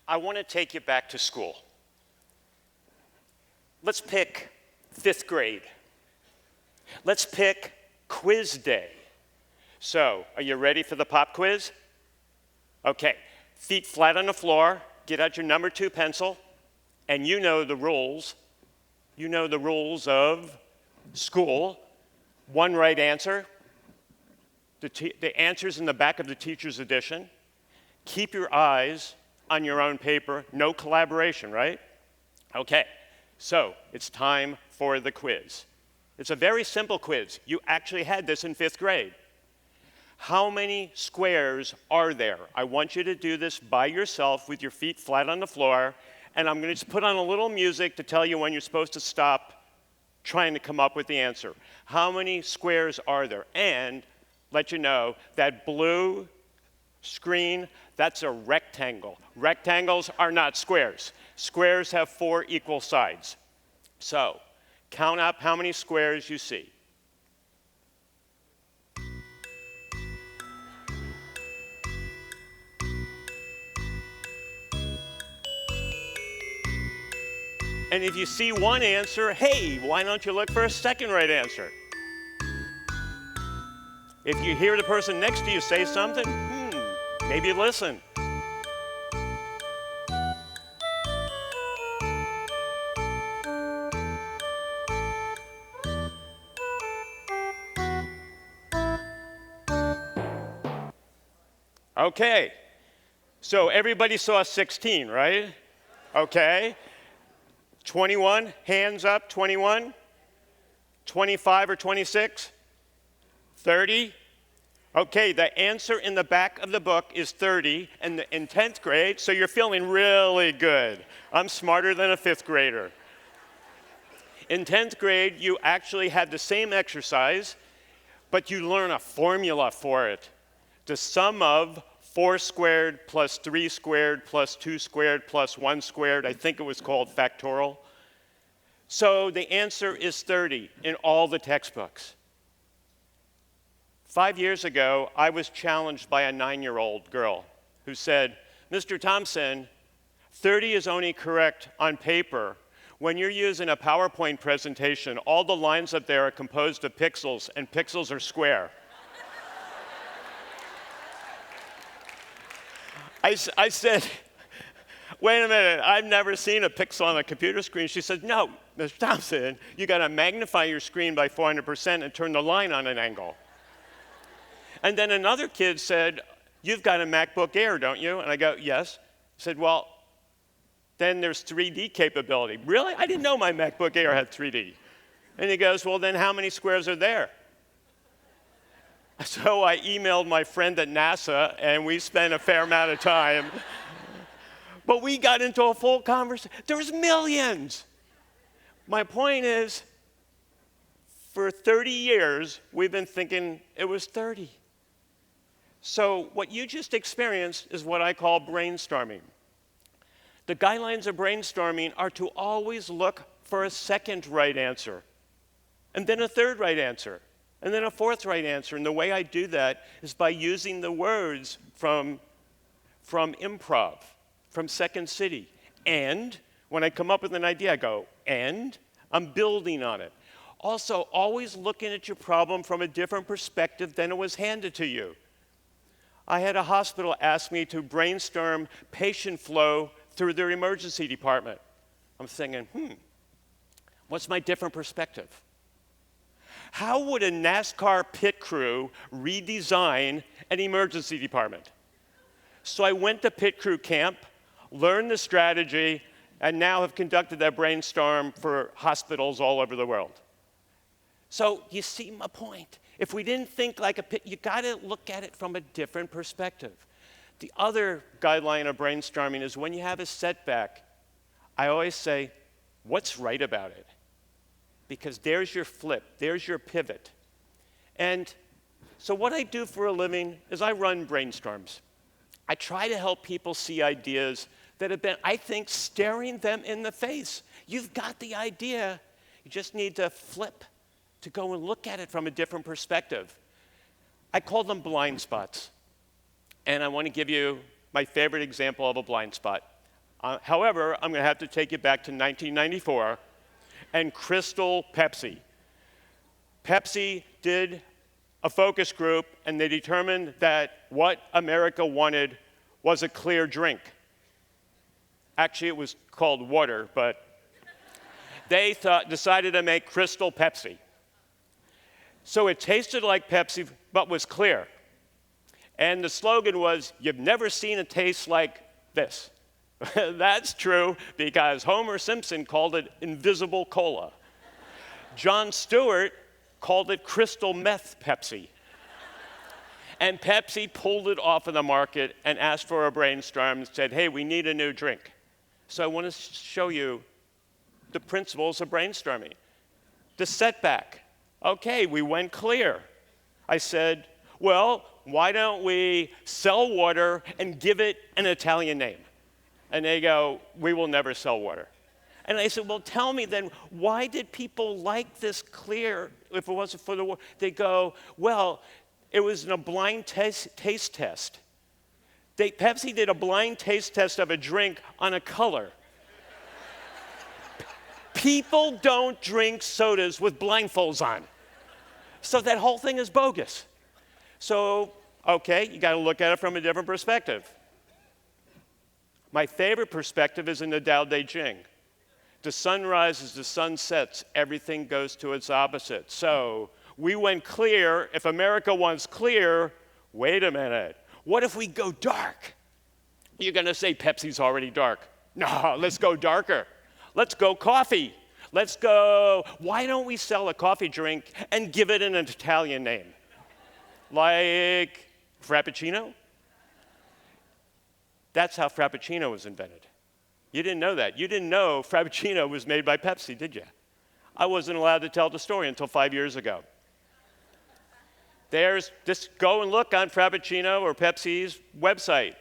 I want to take you back to school. Let's pick 5th grade. Let's pick quiz day. So, are you ready for the pop quiz? Okay, feet flat on the floor, get out your number 2 pencil, and you know the rules. You know the rules of school. 1 right answer. The answer's in the back of the teacher's edition. Keep your eyes on your own paper. No collaboration, right? Okay, so it's time for the quiz. It's a very simple quiz. You actually had this in 5th grade. How many squares are there? I want you to do this by yourself with your feet flat on the floor, and I'm going to just put on a little music to tell you when you're supposed to stop trying to come up with the answer. How many squares are there? And let you know that blue screen, that's a rectangle. Rectangles are not squares. Squares have 4 equal sides. So, count up how many squares you see. And if you see one answer, hey, why don't you look for a second right answer? If you hear the person next to you say something, maybe listen. Okay, so everybody saw 16, right? Okay. 21, hands up, 21. 25 or 26? 30? Okay, the answer in the back of the book is 30 in 10th grade, so you're feeling really good. I'm smarter than a 5th grader. In 10th grade, you actually had the same exercise, but you learn a formula for it. The sum of 4 squared plus 3 squared plus 2 squared plus 1 squared, I think it was called factorial. So the answer is 30 in all the textbooks. 5 years ago, I was challenged by a 9-year-old girl who said, Mr. Thompson, 30 is only correct on paper. When you're using a PowerPoint presentation, all the lines up there are composed of pixels, and pixels are square. I said, wait a minute, I've never seen a pixel on a computer screen. She said, no, Mr. Thompson, you got to magnify your screen by 400% and turn the line on an angle. And then another kid said, you've got a MacBook Air, don't you? And I go, yes. He said, well, then there's 3D capability. Really? I didn't know my MacBook Air had 3D. And he goes, well, then how many squares are there? So I emailed my friend at NASA, and we spent a fair amount of time. But we got into a full conversation. There's millions. My point is, for 30 years, we've been thinking it was 30. So what you just experienced is what I call brainstorming. The guidelines of brainstorming are to always look for a second right answer, and then a third right answer, and then a fourth right answer. And the way I do that is by using the words from improv, from Second City. And when I come up with an idea, I go, and I'm building on it. Also, always looking at your problem from a different perspective than it was handed to you. I had a hospital ask me to brainstorm patient flow through their emergency department. I'm thinking, what's my different perspective? How would a NASCAR pit crew redesign an emergency department? So I went to pit crew camp, learned the strategy, and now have conducted that brainstorm for hospitals all over the world. So you see my point. If we didn't think like a pit, you got to look at it from a different perspective. The other guideline of brainstorming is when you have a setback, I always say, what's right about it? Because there's your flip, there's your pivot. And so what I do for a living is I run brainstorms. I try to help people see ideas that have been, I think, staring them in the face. You've got the idea, you just need to flip to go and look at it from a different perspective. I call them blind spots. And I want to give you my favorite example of a blind spot. However, I'm going to have to take you back to 1994 and Crystal Pepsi. Pepsi did a focus group, and they determined that what America wanted was a clear drink. Actually, it was called water, but they decided to make Crystal Pepsi. So it tasted like Pepsi, but was clear. And the slogan was, "You've never seen a taste like this." That's true, because Homer Simpson called it invisible cola. Jon Stewart called it crystal meth Pepsi. And Pepsi pulled it off of the market and asked for a brainstorm and said, "Hey, we need a new drink." So I want to show you the principles of brainstorming. The setback. Okay, we went clear. I said, well, why don't we sell water and give it an Italian name? And they go, "We will never sell water." And I said, well, tell me then, why did people like this clear if it wasn't for the water? They go, well, it was in a blind taste test. Pepsi did a blind taste test of a drink on a color. People don't drink sodas with blindfolds on. So that whole thing is bogus. So, okay, you got to look at it from a different perspective. My favorite perspective is in the Tao Te Ching. The sun rises, the sun sets, everything goes to its opposite. So we went clear. If America wants clear, wait a minute. What if we go dark? You're going to say Pepsi's already dark. No, let's go darker. Let's go coffee. Let's go, why don't we sell a coffee drink and give it an Italian name? Like Frappuccino? That's how Frappuccino was invented. You didn't know that. You didn't know Frappuccino was made by Pepsi, did you? I wasn't allowed to tell the story until 5 years ago. Just go and look on Frappuccino or Pepsi's website.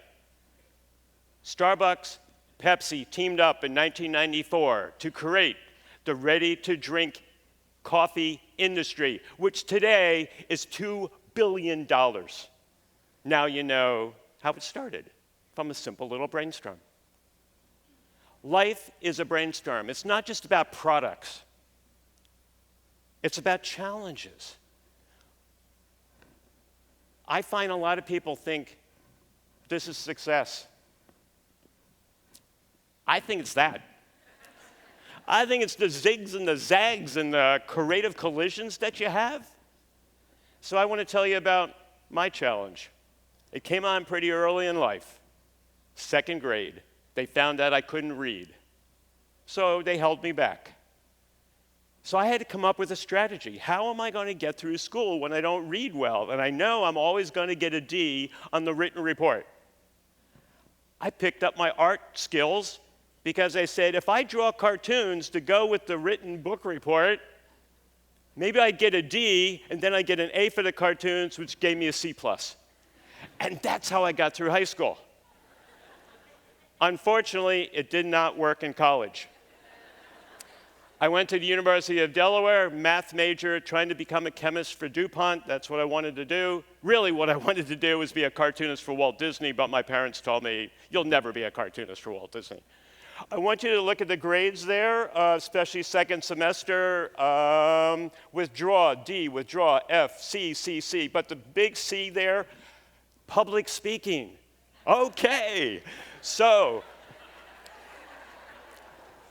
Starbucks, Pepsi teamed up in 1994 to create the ready-to-drink coffee industry, which today is $2 billion. Now you know how it started, from a simple little brainstorm. Life is a brainstorm. It's not just about products. It's about challenges. I find a lot of people think this is success. I think it's that. I think it's the zigs and the zags and the creative collisions that you have. So I want to tell you about my challenge. It came on pretty early in life. 2nd grade. They found out I couldn't read. So they held me back. So I had to come up with a strategy. How am I going to get through school when I don't read well? And I know I'm always going to get a D on the written report. I picked up my art skills because I said, if I draw cartoons to go with the written book report, maybe I'd get a D, and then I'd get an A for the cartoons, which gave me a C+. And that's how I got through high school. Unfortunately, it did not work in college. I went to the University of Delaware, math major, trying to become a chemist for DuPont. That's what I wanted to do. Really, what I wanted to do was be a cartoonist for Walt Disney, but my parents told me, you'll never be a cartoonist for Walt Disney. I want you to look at the grades there, especially 2nd semester. Withdraw, D, withdraw, F, C, C, C. But the big C there, public speaking. Okay, so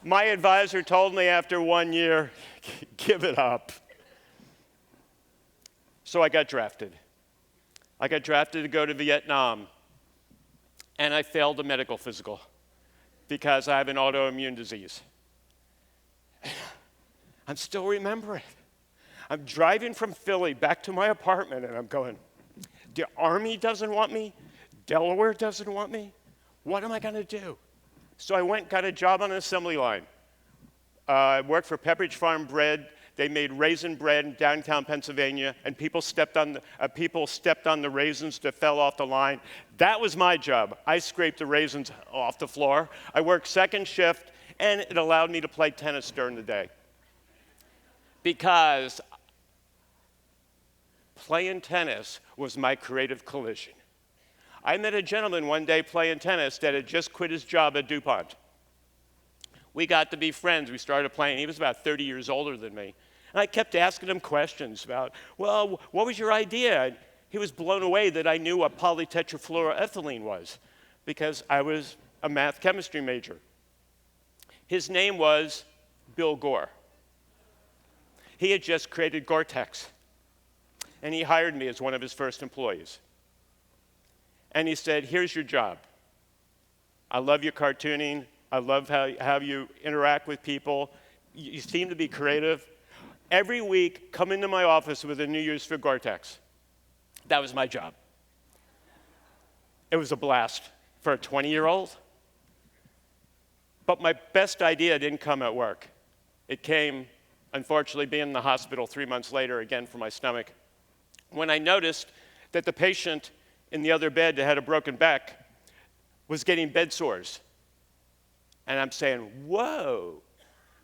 my advisor told me after 1 year, give it up. So I got drafted. I got drafted to go to Vietnam, and I failed the medical physical because I have an autoimmune disease. I still remember it. I'm driving from Philly back to my apartment, and I'm going, the Army doesn't want me, Delaware doesn't want me, what am I going to do? So I went and got a job on an assembly line. I worked for Pepperidge Farm Bread. They made raisin bread in downtown Pennsylvania, and people stepped on the raisins that fell off the line. That was my job. I scraped the raisins off the floor. I worked 2nd shift, and it allowed me to play tennis during the day. Because playing tennis was my creative collision. I met a gentleman one day playing tennis that had just quit his job at DuPont. We got to be friends. We started playing. He was about 30 years older than me. And I kept asking him questions about, well, what was your idea? And he was blown away that I knew what polytetrafluoroethylene was because I was a math chemistry major. His name was Bill Gore. He had just created Gore-Tex, and he hired me as one of his first employees. And he said, here's your job. I love your cartooning. I love how you interact with people. You seem to be creative. Every week, come into my office with a new use for Gore-Tex. That was my job. It was a blast for a 20-year-old. But my best idea didn't come at work. It came, unfortunately, being in the hospital 3 months later, again for my stomach, when I noticed that the patient in the other bed that had a broken back was getting bed sores. And I'm saying, whoa,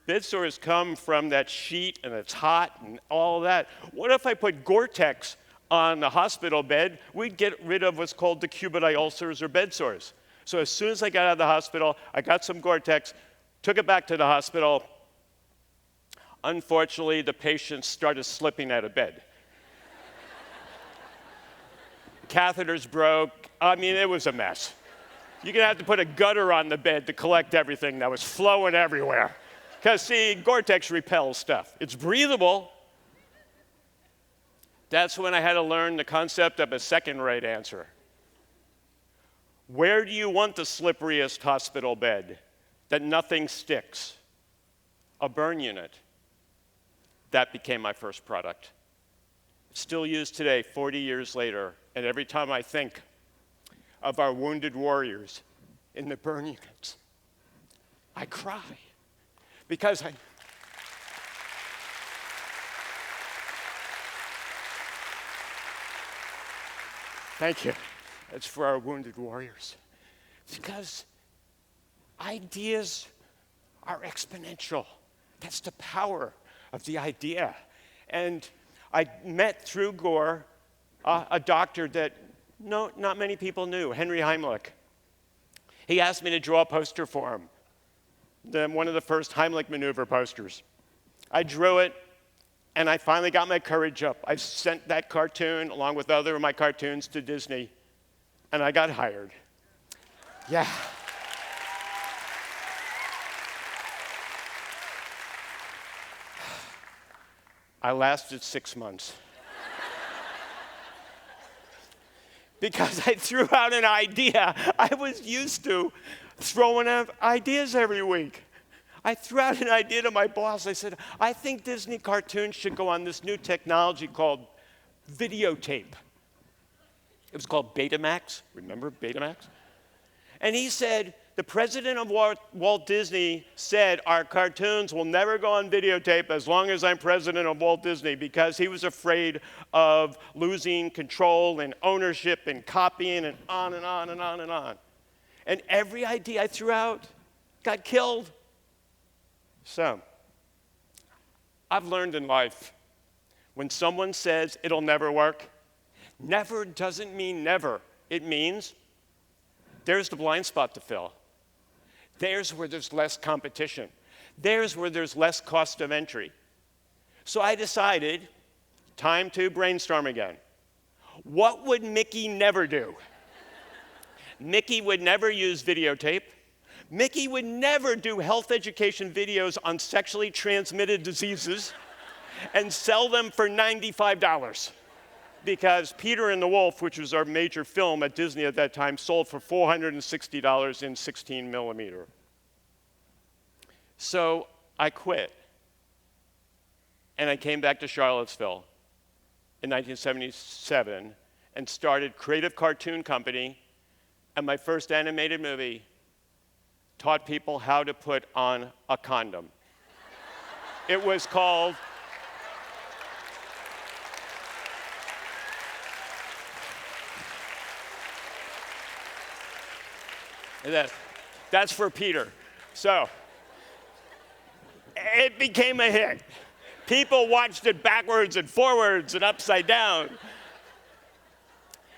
bed sores come from that sheet and it's hot and all that. What if I put Gore-Tex on the hospital bed? We'd get rid of what's called decubital ulcers or bed sores. So as soon as I got out of the hospital, I got some Gore-Tex, took it back to the hospital. Unfortunately, the patient started slipping out of bed. Catheters broke. I mean, it was a mess. You're going to have to put a gutter on the bed to collect everything that was flowing everywhere. Because, see, Gore-Tex repels stuff. It's breathable. That's when I had to learn the concept of a second-rate answer. Where do you want the slipperiest hospital bed that nothing sticks? A burn unit. That became my first product. Still used today, 40 years later, and every time I think of our wounded warriors in the burn units, I cry because Thank you. It's for our wounded warriors. Because ideas are exponential. That's the power of the idea. And I met through Gore a doctor that not many people knew, Henry Heimlich. He asked me to draw a poster for him, one of the first Heimlich Maneuver posters. I drew it, and I finally got my courage up. I sent that cartoon, along with other of my cartoons, to Disney, and I got hired. Yeah. I lasted 6 months. Because I threw out an idea. I was used to throwing out ideas every week. I threw out an idea to my boss. I said, I think Disney cartoons should go on this new technology called videotape. It was called Betamax. Remember Betamax? And he said, the president of Walt Disney said our cartoons will never go on videotape as long as I'm president of Walt Disney, because he was afraid of losing control and ownership and copying and on and on and on and on. And every idea I threw out got killed. So, I've learned in life, when someone says it'll never work, never doesn't mean never. It means there's the blind spot to fill. There's where there's less competition. There's where there's less cost of entry. So I decided, time to brainstorm again. What would Mickey never do? Mickey would never use videotape. Mickey would never do health education videos on sexually transmitted diseases and sell them for $95. Because Peter and the Wolf, which was our major film at Disney at that time, sold for $460 in 16 millimeter. So I quit. And I came back to Charlottesville in 1977 and started Creative Cartoon Company. And my first animated movie taught people how to put on a condom. It was called That's for Peter. So, it became a hit. People watched it backwards and forwards and upside down.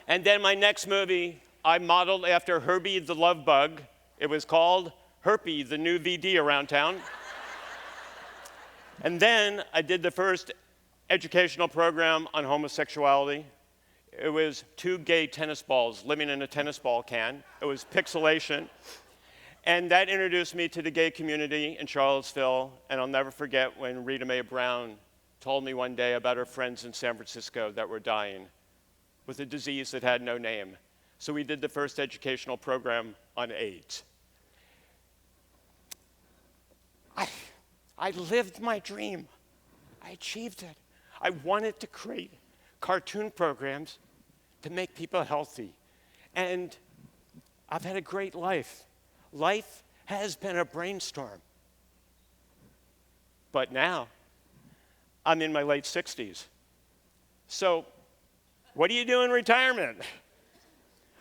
And then my next movie I modeled after Herbie the Love Bug. It was called Herpy, the new VD around town. And then I did the first educational program on homosexuality. It was 2 gay tennis balls living in a tennis ball can. It was pixelation. And that introduced me to the gay community in Charlottesville. And I'll never forget when Rita Mae Brown told me one day about her friends in San Francisco that were dying with a disease that had no name. So we did the first educational program on AIDS. I lived my dream. I achieved it. I wanted to create cartoon programs to make people healthy. And I've had a great life. Life has been a brainstorm. But now, I'm in my late 60s. So, what do you do in retirement?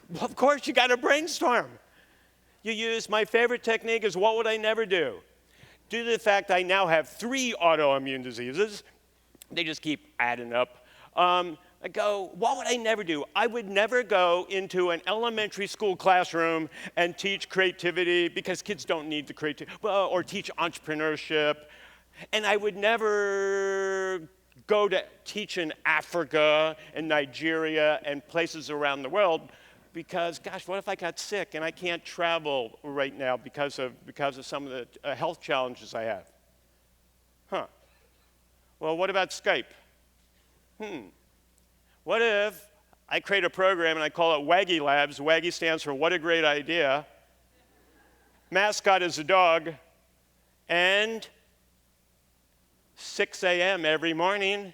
Well, of course, you got to brainstorm. You use, my favorite technique is what would I never do? Due to the fact I now have 3 autoimmune diseases, they just keep adding up. I go, what would I never do? I would never go into an elementary school classroom and teach creativity because kids don't need the creativity, or teach entrepreneurship. And I would never go to teach in Africa and Nigeria and places around the world because, gosh, what if I got sick and I can't travel right now because of some of the health challenges I have? Well, what about Skype? What if I create a program and I call it Waggy Labs? Waggy stands for What a Great Idea. Mascot is a dog. And 6 a.m. every morning,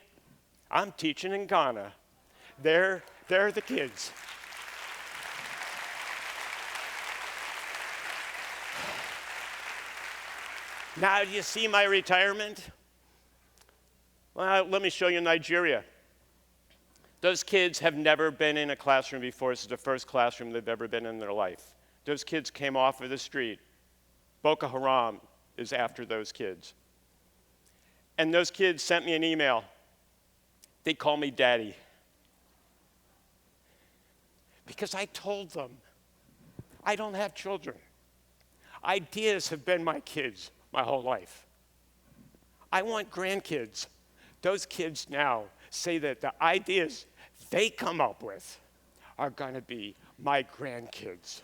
I'm teaching in Ghana. They're the kids. Now, do you see my retirement? Well, let me show you Nigeria. Those kids have never been in a classroom before. This is the first classroom they've ever been in their life. Those kids came off of the street. Boko Haram is after those kids. And those kids sent me an email. They call me Daddy. Because I told them, I don't have children. Ideas have been my kids my whole life. I want grandkids. Those kids now say that the ideas they come up with are going to be my grandkids.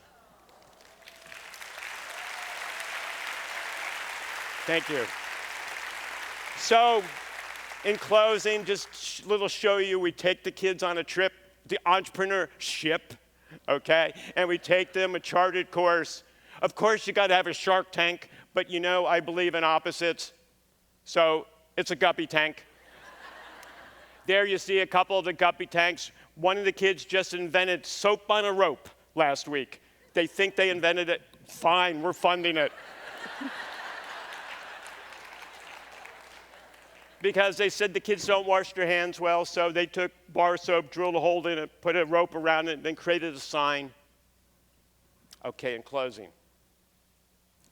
Thank you. So, in closing, just a little show you, we take the kids on a trip, the entrepreneurship, okay? And we take them a charted course. Of course, you got to have a Shark Tank, but you know I believe in opposites. So, it's a guppy tank. There you see a couple of the guppy tanks. One of the kids just invented soap on a rope last week. They think they invented it. Fine, we're funding it. Because they said the kids don't wash their hands well, so they took bar soap, drilled a hole in it, put a rope around it, and then created a sign. Okay, in closing,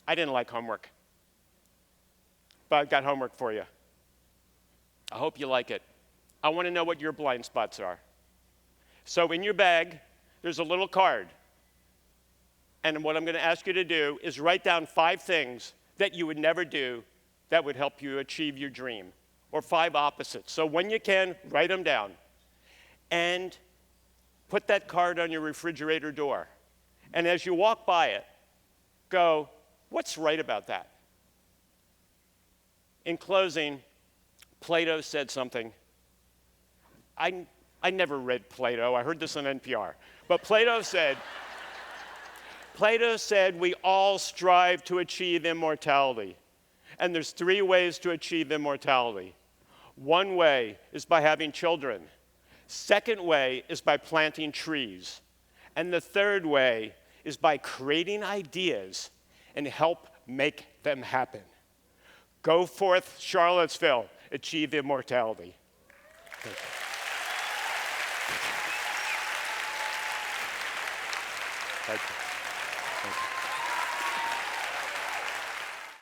I didn't like homework, but I've got homework for you. I hope you like it. I want to know what your blind spots are. So in your bag, there's a little card. And what I'm going to ask you to do is write down 5 things that you would never do that would help you achieve your dream, or 5 opposites. So when you can, write them down. And put that card on your refrigerator door. And as you walk by it, go, what's right about that? In closing, Plato said something. I never read Plato. I heard this on NPR. But Plato said, we all strive to achieve immortality. And there's 3 ways to achieve immortality. One way is by having children. Second way is by planting trees. And the third way is by creating ideas and help make them happen. Go forth, Charlottesville, achieve immortality. Thank you. Thank you.